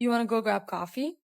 You want to go grab coffee?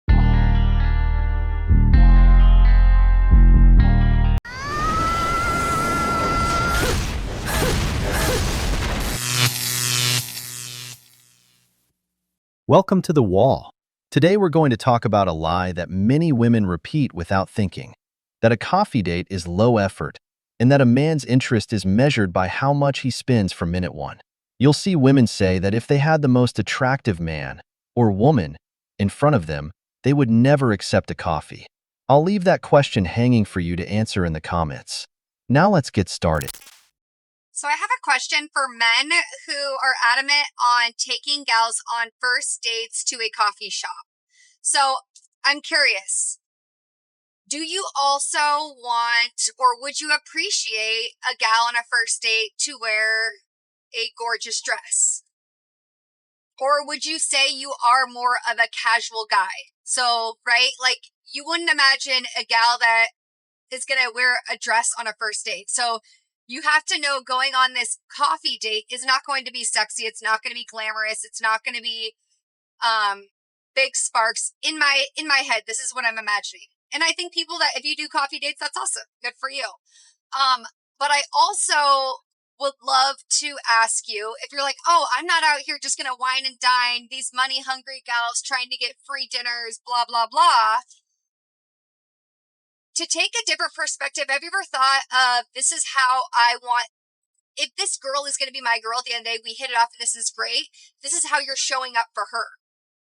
Welcome to The Wall. Today we're going to talk about a lie that many women repeat without thinking, that a coffee date is low effort, and that a man's interest is measured by how much he spends from minute one. You'll see women say that if they had the most attractive man or woman in front of them, they would never accept a coffee. I'll leave that question hanging for you to answer in the comments. Now let's get started. So I have a question for men who are adamant on taking gals on first dates to a coffee shop. So I'm curious, do you also want, or would you appreciate a gal on a first date to wear a gorgeous dress? Or would you say you are more of a casual guy? So, right, like you wouldn't imagine a gal that is going to wear a dress on a first date. So you have to know going on this coffee date is not going to be sexy. It's not going to be glamorous. It's not going to be big sparks. In my head, this is what I'm imagining. And I think people that if you do coffee dates, that's awesome. Good for you. But I also would love to ask you if you're like, oh, I'm not out here just going to wine and dine. These money hungry gals trying to get free dinners, blah, blah, blah. To take a different perspective, have you ever thought of this is how I want, if this girl is going to be my girl at the end of the day, we hit it off and this is great. This is how you're showing up for her.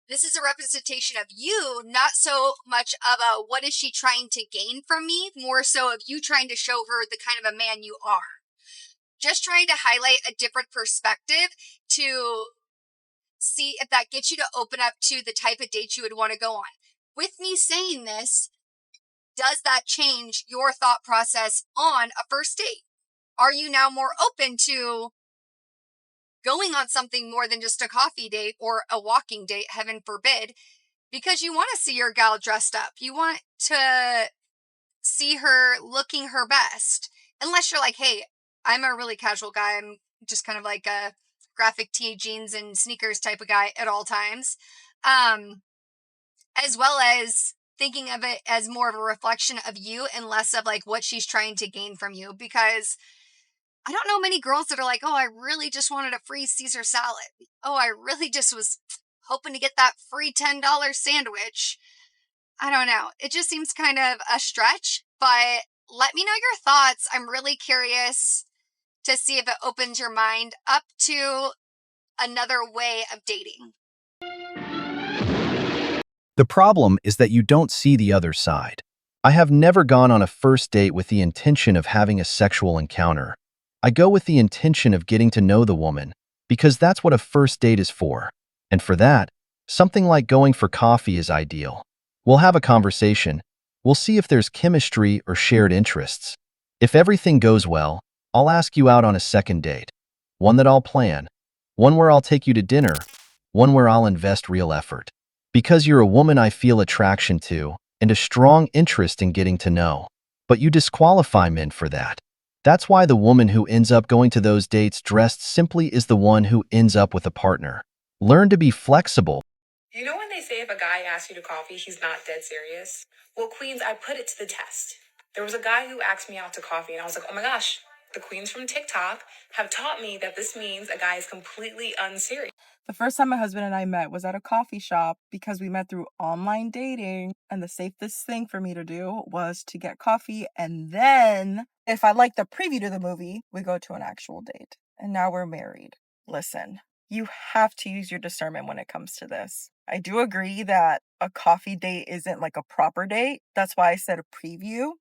This is a representation of you, not so much of a what is she trying to gain from me, more so of you trying to show her the kind of a man you are. Just trying to highlight a different perspective to see if that gets you to open up to the type of date you would want to go on. With me saying this, does that change your thought process on a first date? Are you now more open to going on something more than just a coffee date or a walking date, heaven forbid, because you want to see your gal dressed up. You want to see her looking her best. Unless you're like, hey, I'm a really casual guy. I'm just kind of like a graphic tee, jeans, and sneakers type of guy at all times. As well as thinking of it as more of a reflection of you and less of like what she's trying to gain from you. Because I don't know many girls that are like, oh, I really just wanted a free Caesar salad. Oh, I really just was hoping to get that free $10 sandwich. I don't know. It just seems kind of a stretch, but let me know your thoughts. I'm really curious to see if it opens your mind up to another way of dating. The problem is that you don't see the other side. I have never gone on a first date with the intention of having a sexual encounter. I go with the intention of getting to know the woman, because that's what a first date is for. And for that, something like going for coffee is ideal. We'll have a conversation. We'll see if there's chemistry or shared interests. If everything goes well, I'll ask you out on a second date. One that I'll plan. One where I'll take you to dinner. One where I'll invest real effort. Because you're a woman I feel attraction to and a strong interest in getting to know. But you disqualify men for that. That's why the woman who ends up going to those dates dressed simply is the one who ends up with a partner. Learn to be flexible. You know when they say if a guy asks you to coffee, he's not dead serious? Well, queens, I put it to the test. There was a guy who asked me out to coffee, and I was like, oh my gosh, the queens from TikTok have taught me that this means a guy is completely unserious. The first time my husband and I met was at a coffee shop because we met through online dating, and the safest thing for me to do was to get coffee, and then, if I like the preview to the movie, we go to an actual date. And now we're married. Listen, you have to use your discernment when it comes to this. I do agree that a coffee date isn't like a proper date. That's why I said a preview.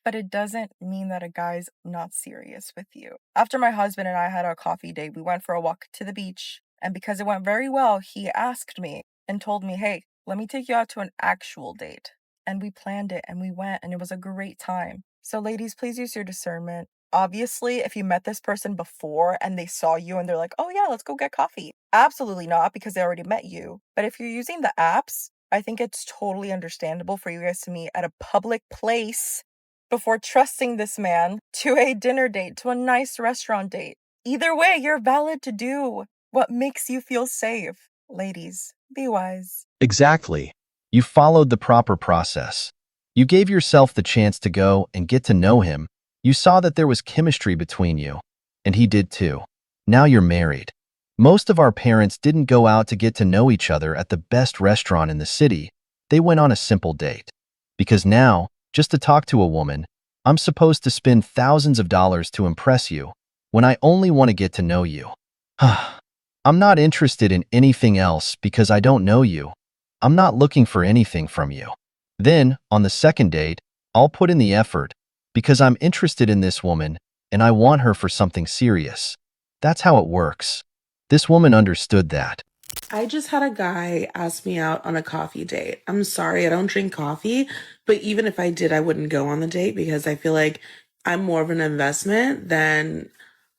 But it doesn't mean that a guy's not serious with you. After my husband and I had our coffee date, we went for a walk to the beach. And because it went very well, he asked me and told me, hey, let me take you out to an actual date. And we planned it and we went and it was a great time. So ladies, please use your discernment. Obviously, if you met this person before and they saw you and they're like, oh yeah, let's go get coffee. Absolutely not, because they already met you. But if you're using the apps, I think it's totally understandable for you guys to meet at a public place before trusting this man to a dinner date, to a nice restaurant date. Either way, you're valid to do what makes you feel safe. Ladies, be wise. Exactly. You followed the proper process. You gave yourself the chance to go and get to know him. You saw that there was chemistry between you, and he did too. Now you're married. Most of our parents didn't go out to get to know each other at the best restaurant in the city. They went on a simple date. Because now, just to talk to a woman, I'm supposed to spend thousands of dollars to impress you when I only want to get to know you. I'm not interested in anything else because I don't know you. I'm not looking for anything from you. Then, on the second date, I'll put in the effort because I'm interested in this woman and I want her for something serious. That's how it works. This woman understood that. I just had a guy ask me out on a coffee date. I'm sorry, I don't drink coffee, but even if I did, I wouldn't go on the date because I feel like I'm more of an investment than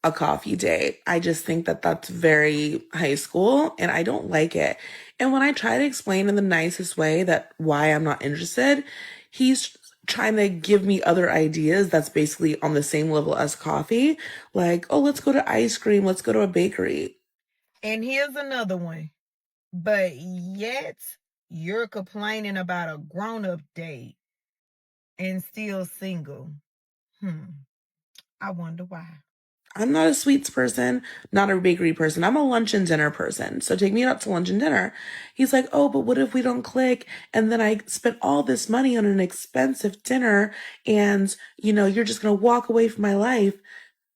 a coffee date. I just think that that's very high school and I don't like it. And when I try to explain in the nicest way that why I'm not interested, he's trying to give me other ideas that's basically on the same level as coffee. Like, oh, let's go to ice cream, let's go to a bakery. And here's another one. But yet you're complaining about a grown-up date and still single. I wonder why. I'm not a sweets person, not a bakery person. I'm a lunch and dinner person. So take me out to lunch and dinner. He's like, oh, but what if we don't click? And then I spent all this money on an expensive dinner and, you're just going to walk away from my life.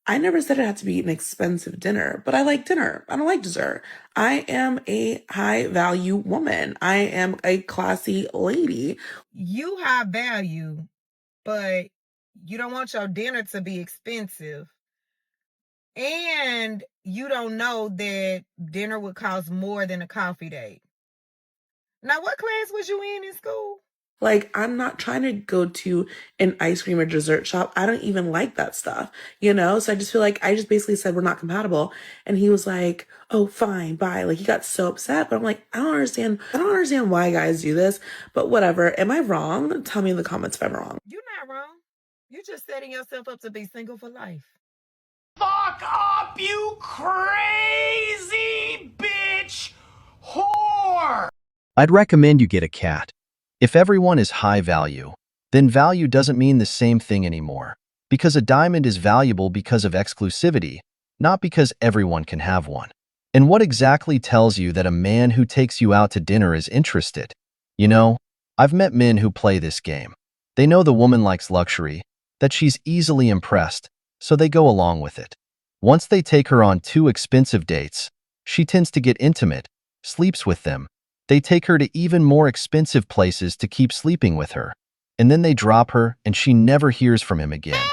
I never said it had to be an expensive dinner, but I like dinner. I don't like dessert. I am a high value woman. I am a classy lady. You high value, but you don't want your dinner to be expensive. And you don't know that dinner would cost more than a coffee date. Now, what class was you in school? Like, I'm not trying to go to an ice cream or dessert shop. I don't even like that stuff, So I just feel like I just basically said we're not compatible. And he was like, oh, fine, bye. Like, he got so upset. But I'm like, I don't understand why guys do this. But whatever. Am I wrong? Tell me in the comments if I'm wrong. You're not wrong. You're just setting yourself up to be single for life. Fuck up, you crazy bitch whore! I'd recommend you get a cat. If everyone is high value, then value doesn't mean the same thing anymore. Because a diamond is valuable because of exclusivity, not because everyone can have one. And what exactly tells you that a man who takes you out to dinner is interested? I've met men who play this game. They know the woman likes luxury, that she's easily impressed, so they go along with it. Once they take her on 2 expensive dates, she tends to get intimate, sleeps with them. They take her to even more expensive places to keep sleeping with her. And then they drop her and she never hears from him again.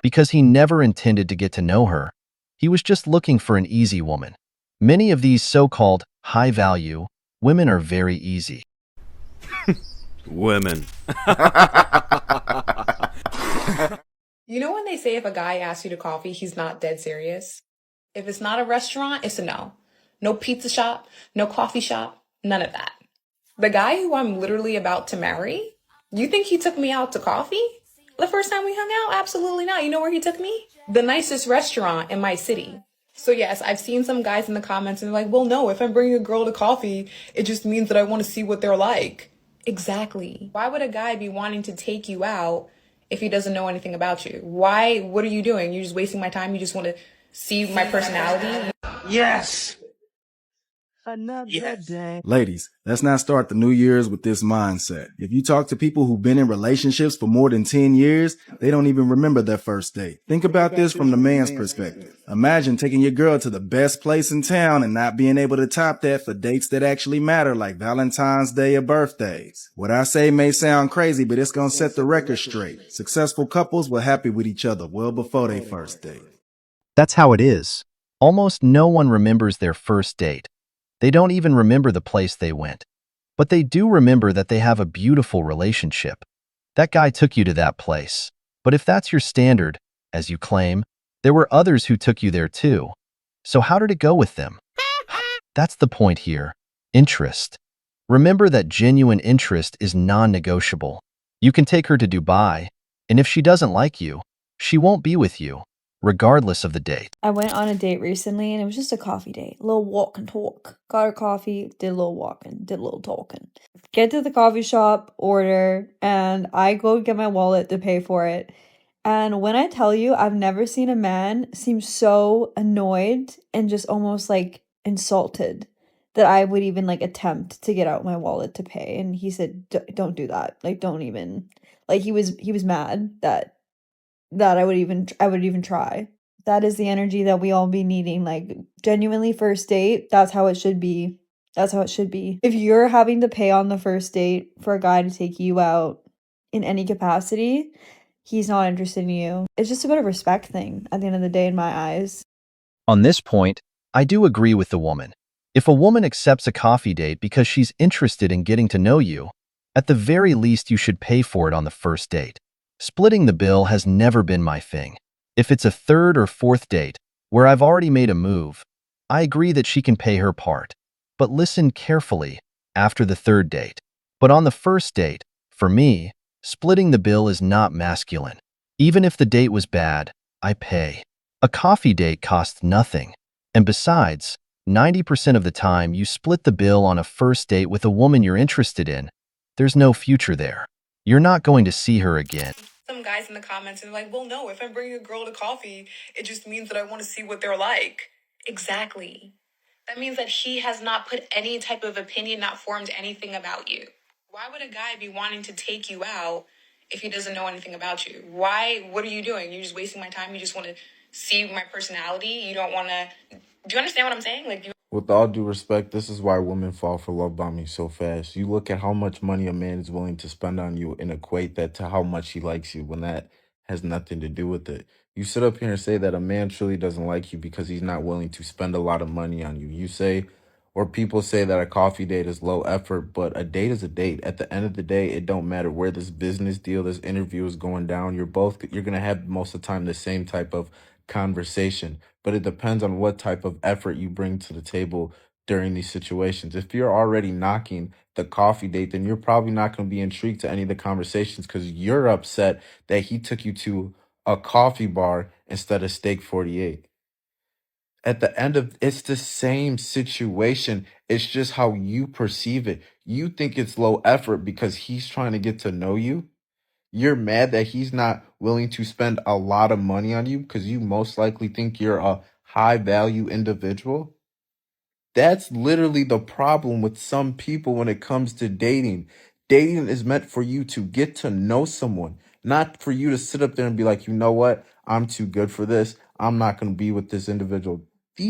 Because he never intended to get to know her. He was just looking for an easy woman. Many of these so-called high-value women are very easy. Women. You know when they say if a guy asks you to coffee, he's not dead serious? If it's not a restaurant, it's a no. No pizza shop, no coffee shop, none of that. The guy who I'm literally about to marry, you think he took me out to coffee? The first time we hung out? Absolutely not. You know where he took me? The nicest restaurant in my city. So yes, I've seen some guys in the comments and they're like, well, no, if I'm bringing a girl to coffee, it just means that I want to see what they're like. Exactly. Why would a guy be wanting to take you out if he doesn't know anything about you? Why? What are you doing? You're just wasting my time? You just want to see my personality? Yes! Another day. Ladies, let's not start the New Year's with this mindset. If you talk to people who've been in relationships for more than 10 years, they don't even remember their first date. Think about this from the man's perspective. Imagine taking your girl to the best place in town and not being able to top that for dates that actually matter, like Valentine's Day or birthdays. What I say may sound crazy, but it's gonna set the record straight. Successful couples were happy with each other well before their first date. That's how it is. Almost no one remembers their first date. They don't even remember the place they went. But they do remember that they have a beautiful relationship. That guy took you to that place. But if that's your standard, as you claim, there were others who took you there too. So how did it go with them? That's the point here. Interest. Remember that genuine interest is non-negotiable. You can take her to Dubai, and if she doesn't like you, she won't be with you. regardless of the date. I went on a date recently and it was just a coffee date. A little walk and talk. Got a coffee, did a little walking, did a little talking. Get to the coffee shop, order, and I go get my wallet to pay for it. And when I tell you, I've never seen a man seem so annoyed and just almost like insulted that I would even like attempt to get out my wallet to pay. And he said, Don't do that. Like, don't even." Like he was mad that I would even try. That is the energy that we all be needing. Like, genuinely, first date, that's how it should be. That's how it should be. If you're having to pay on the first date for a guy to take you out in any capacity, he's not interested in you. It's just about a respect thing at the end of the day, in my eyes. On this point, I do agree with the woman. If a woman accepts a coffee date because she's interested in getting to know you, at the very least you should pay for it on the first date. Splitting the bill has never been my thing. If it's a third or fourth date, where I've already made a move, I agree that she can pay her part. But listen carefully after the third date. But on the first date, for me, splitting the bill is not masculine. Even if the date was bad, I pay. A coffee date costs nothing. And besides, 90% of the time you split the bill on a first date with a woman you're interested in, there's no future there. You're not going to see her again. Some guys in the comments are like, well, no, if I'm bringing a girl to coffee, it just means that I want to see what they're like. Exactly. That means that he has not put any type of opinion, not formed anything about you. Why would a guy be wanting to take you out if he doesn't know anything about you? Why? What are you doing? You're just wasting my time. You just want to see my personality. You don't want to. Do you understand what I'm saying? With all due respect, this is why women fall for love bombing so fast. You look at how much money a man is willing to spend on you and equate that to how much he likes you when that has nothing to do with it. You sit up here and say that a man truly doesn't like you because he's not willing to spend a lot of money on you. You say, or people say that a coffee date is low effort, but a date is a date. At the end of the day, it don't matter where this business deal, this interview is going down. You're going to have most of the time the same type of conversation, but it depends on what type of effort you bring to the table during these situations. If you're already knocking the coffee date, then you're probably not going to be intrigued to any of the conversations because you're upset that he took you to a coffee bar instead of Steak 48. At the end of it's the same situation. It's just how you perceive it. You think it's low effort because he's trying to get to know you. You're mad that he's not willing to spend a lot of money on you because you most likely think you're a high value individual. That's literally the problem with some people when it comes to dating. Dating is meant for you to get to know someone, not for you to sit up there and be like, you know what? I'm too good for this. I'm not going to be with this individual.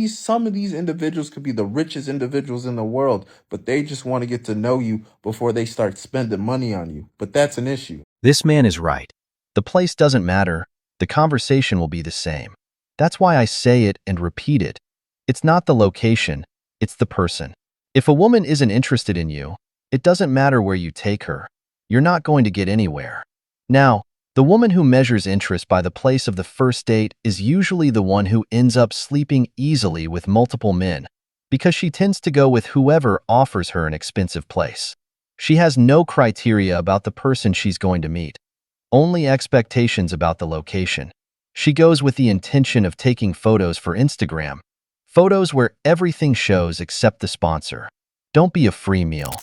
Some of these individuals could be the richest individuals in the world, but they just want to get to know you before they start spending money on you. But that's an issue. This man is right. The place doesn't matter. The conversation will be the same. That's why I say it and repeat it. It's not the location, it's the person. If a woman isn't interested in you, it doesn't matter where you take her. You're not going to get anywhere. Now, the woman who measures interest by the place of the first date is usually the one who ends up sleeping easily with multiple men, because she tends to go with whoever offers her an expensive place. She has no criteria about the person she's going to meet, only expectations about the location. She goes with the intention of taking photos for Instagram, photos where everything shows except the sponsor. Don't be a free meal.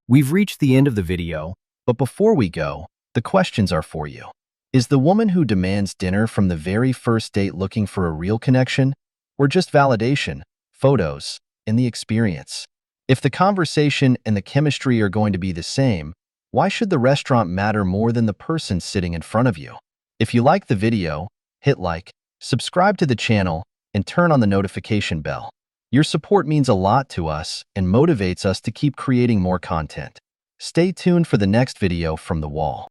We've reached the end of the video, but before we go, the questions are for you. Is the woman who demands dinner from the very first date looking for a real connection, or just validation, photos, and the experience? If the conversation and the chemistry are going to be the same, why should the restaurant matter more than the person sitting in front of you? If you like the video, hit like, subscribe to the channel, and turn on the notification bell. Your support means a lot to us and motivates us to keep creating more content. Stay tuned for the next video from the wall.